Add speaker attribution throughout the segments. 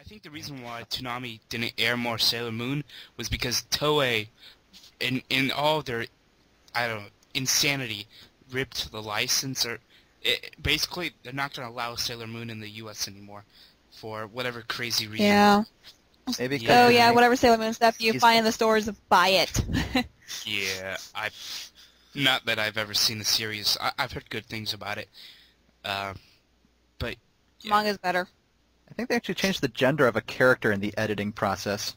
Speaker 1: think the reason why Toonami didn't air more Sailor Moon was because Toei, in all their, I don't know, insanity, ripped the license, or basically they're not going to allow Sailor Moon in the U.S. anymore for whatever crazy reason.
Speaker 2: Yeah.
Speaker 3: Maybe.
Speaker 2: Oh yeah, whatever Sailor Moon stuff you find in the stores, buy it.
Speaker 1: Yeah, not that I've ever seen the series. I've heard good things about it, but yeah.
Speaker 2: Manga's better.
Speaker 3: I think they actually changed the gender of a character in the editing process.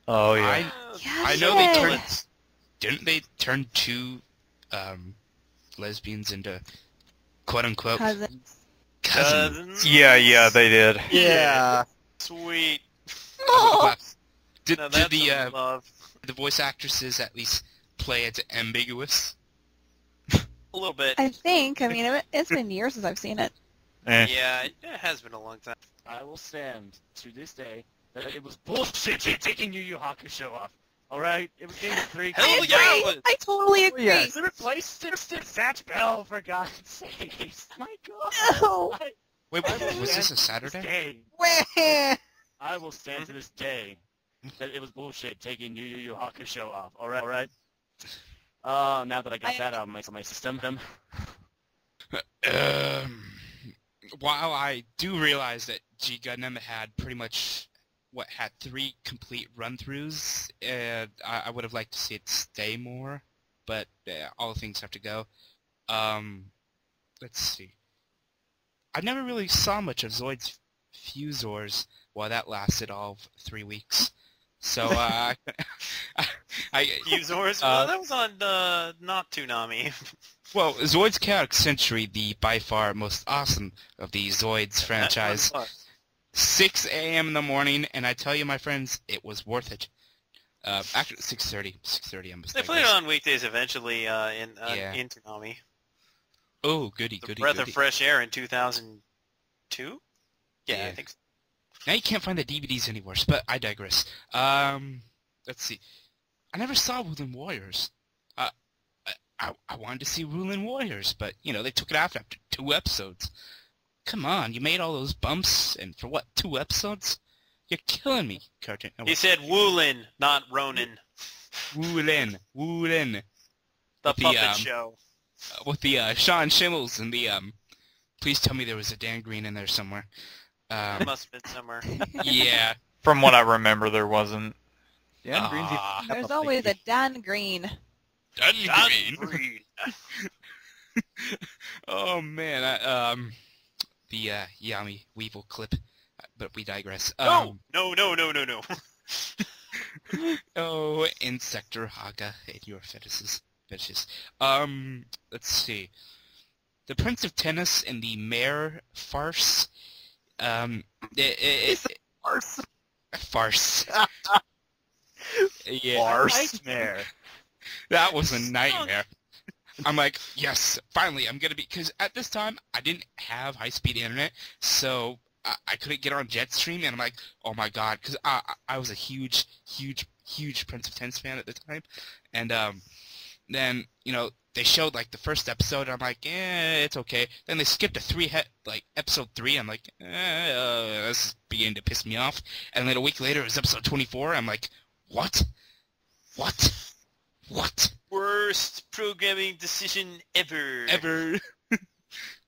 Speaker 4: Oh yeah.
Speaker 1: I know they turned. Didn't they turn two lesbians into quote unquote
Speaker 2: Cousins?
Speaker 4: Yeah, they did.
Speaker 3: Yeah.
Speaker 5: Sweet.
Speaker 1: Did
Speaker 5: Now that's
Speaker 1: the
Speaker 5: some love.
Speaker 1: the voice actresses at least play it ambiguous?
Speaker 5: A little bit.
Speaker 2: I think. I mean, it's been years since I've seen it.
Speaker 5: Yeah, it has been a long time.
Speaker 6: I will stand to this day that it was bullshit taking Yu Yu Hakusho off. Alright? It was Game 3.
Speaker 5: Hell
Speaker 2: I
Speaker 5: yeah,
Speaker 2: agree!
Speaker 5: it was.
Speaker 2: I totally agree!
Speaker 3: yes.
Speaker 6: They replaced Satch Bell, for God's sakes. My God.
Speaker 2: No!
Speaker 1: Wait, was this a Saturday?
Speaker 6: Day, I will stand to this day that it was bullshit taking Yu Yu Hakusho off. Alright? Now that I got that out of my system.
Speaker 1: While I do realize that G Gundam had pretty much, had 3 complete run-throughs, I would have liked to see it stay more, but all things have to go. Let's see. I never really saw much of Zoid's Fusors while that lasted all of 3 weeks. So,
Speaker 5: Fusors? That was on, not Toonami.
Speaker 1: Well, Zoid's Chaotic Century, the by far most awesome of the Zoids franchise. 6 a.m. in the morning, and I tell you, my friends, it was worth it. Actually, 6:30.
Speaker 5: They played it on weekdays eventually in Toonami.
Speaker 1: Oh, goody.
Speaker 5: Breath of Fresh Air in 2002? Yeah, I think so.
Speaker 1: Now you can't find the DVDs anywhere, but I digress. Let's see. I never saw Ruling Warriors. I wanted to see Ruling Warriors, but, they took it after 2 episodes. Come on, you made all those bumps, and for what, 2 episodes? You're killing me, Cartoon.
Speaker 5: He said Woolin, not Ronin.
Speaker 1: Woolin.
Speaker 5: The puppet show.
Speaker 1: With the Sean Schimmels and the, please tell me there was a Dan Green in there somewhere.
Speaker 5: It must have been somewhere.
Speaker 1: Yeah.
Speaker 4: From what I remember, there wasn't.
Speaker 3: Dan Green's
Speaker 2: There's always a Dan Green.
Speaker 1: Dan Green. Oh man, the Yami Weevil clip, but we digress.
Speaker 5: No.
Speaker 1: Oh, Insector Haga and your fetishes. Let's see. The Prince of Tennis and the Mare farce.
Speaker 3: farce.
Speaker 1: Farce. Yeah.
Speaker 4: Farce.
Speaker 6: Nightmare.
Speaker 1: That was a nightmare. I'm like, yes, finally, I'm gonna be, because at this time, I didn't have high-speed internet, so I couldn't get on Jetstream, and I'm like, oh my god, because I was a huge Prince of Tennis fan at the time, and then, they showed, like, the first episode, and I'm like, it's okay. Then they skipped to episode 3, I'm like, this is beginning to piss me off, and then a week later, it was episode 24, I'm like, what?
Speaker 5: Worst programming decision ever.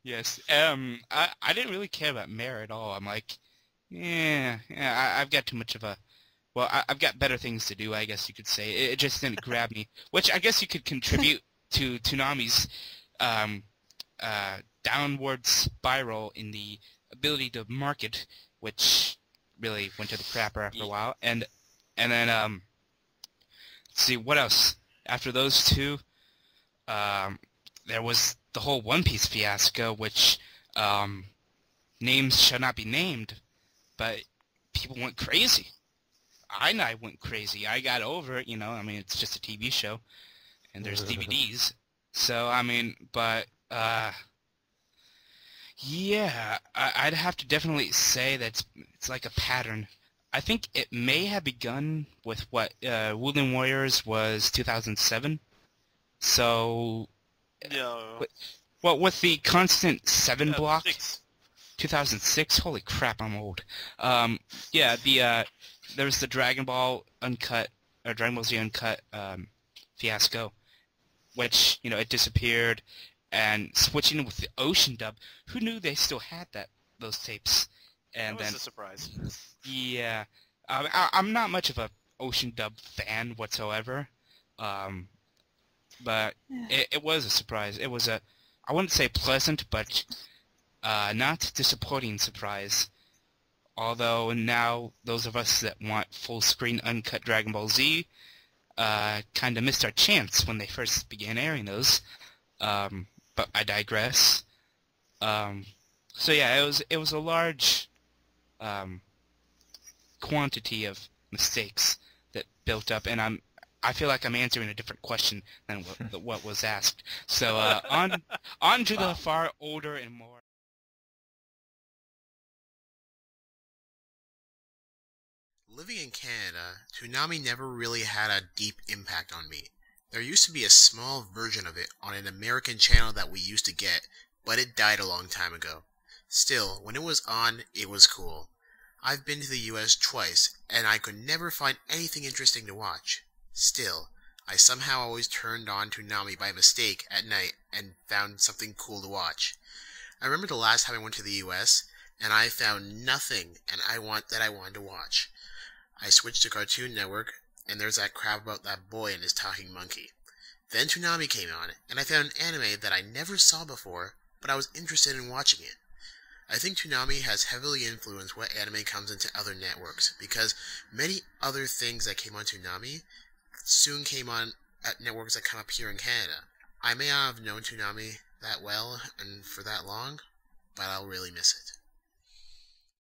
Speaker 1: Yes. I didn't really care about Mare at all. I'm like, I've got too much of a... Well, I've got better things to do, I guess you could say. It just didn't grab me. Which I guess you could contribute to Toonami's downward spiral in the ability to market, which really went to the crapper after a while. And then, let's see, what else? After those 2, there was the whole One Piece fiasco, which names shall not be named, but people went crazy. I went crazy. I got over it, I mean, it's just a TV show, and there's DVDs. So, I mean, but, yeah, I'd have to definitely say that it's like a pattern. I think it may have begun with what Ruling Warriors was 2007. So,
Speaker 5: No.
Speaker 1: well, with the constant 7 block. 2006. Holy crap, I'm old. Yeah, there was the Dragon Ball Uncut, or Dragon Ball Z Uncut fiasco, which it disappeared, and switching with the Ocean dub. Who knew they still had those tapes? And
Speaker 5: That was
Speaker 1: then
Speaker 5: a surprise.
Speaker 1: yeah, I'm not much of a Ocean dub fan whatsoever, but it was a surprise. It was I wouldn't say pleasant, but not disappointing surprise. Although now those of us that want full-screen uncut Dragon Ball Z kind of missed our chance when they first began airing those. But I digress. So yeah, it was a large quantity of mistakes that built up, and I feel like I'm answering a different question than what was asked. So on to the far older and more.
Speaker 7: Living in Canada, Toonami never really had a deep impact on me. There used to be a small version of it on an American channel that we used to get, but it died a long time ago. Still, when it was on, it was cool. I've been to the US twice, and I could never find anything interesting to watch. Still, I somehow always turned on Toonami by mistake at night and found something cool to watch. I remember the last time I went to the US, and I found nothing I wanted to watch. I switched to Cartoon Network, and there's that crap about that boy and his talking monkey. Then Toonami came on, and I found an anime that I never saw before, but I was interested in watching it. I think Toonami has heavily influenced what anime comes into other networks, because many other things that came on Toonami soon came on at networks that come up here in Canada. I may not have known Toonami that well and for that long, but I'll really miss it.